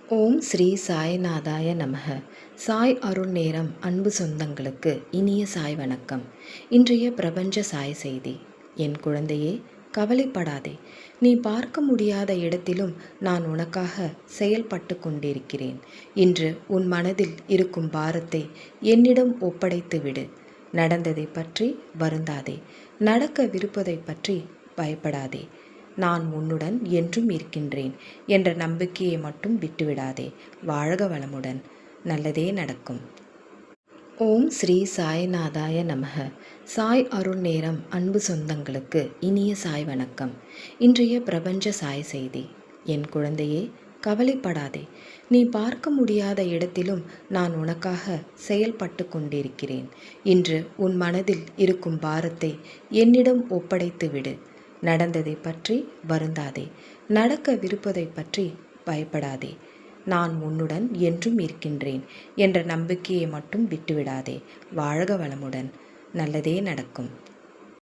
ஓம் ஸ்ரீ சாய்நாதாய நமக. சாய் அருள் நேரம் அன்பு சொந்தங்களுக்கு இனிய சாய் வணக்கம். இன்றைய பிரபஞ்ச சாய் செய்தி. என் குழந்தையே, கவலைப்படாதே. நீ பார்க்க முடியாத இடத்திலும் நான் உனக்காக செயல்பட்டு கொண்டிருக்கிறேன். இன்று உன் மனதில் இருக்கும் பாரத்தை என்னிடம் ஒப்படைத்து விடு. நடந்ததை பற்றி வருந்தாதே. நடக்கவிருப்பதை பற்றி பயப்படாதே. நான் உன்னுடன் என்றும் இருக்கின்றேன் என்ற நம்பிக்கையை மட்டும் விட்டுவிடாதே. வாழ்க வளமுடன். நல்லதே நடக்கும். ஓம் ஸ்ரீ சாய்நாதாய நமக. சாய் அருள் நேரம் அன்பு சொந்தங்களுக்கு இனிய சாய் வணக்கம். இன்றைய பிரபஞ்ச சாய் செய்தி. என் குழந்தையே, கவலைப்படாதே. நீ பார்க்க முடியாத இடத்திலும் நான் உனக்காக செயல்பட்டு கொண்டிருக்கிறேன். இன்று உன் மனதில் இருக்கும் பாரத்தை என்னிடம் ஒப்படைத்து விடு. நடந்ததை பற்றி வருந்தாதே. நடக்கவிருப்பதை பற்றி பயப்படாதே. நான் உன்னுடன் என்றும் இருக்கின்றேன் என்ற நம்பிக்கையை மட்டும் விட்டுவிடாதே. வாழ்க வளமுடன். நல்லதே நடக்கும்.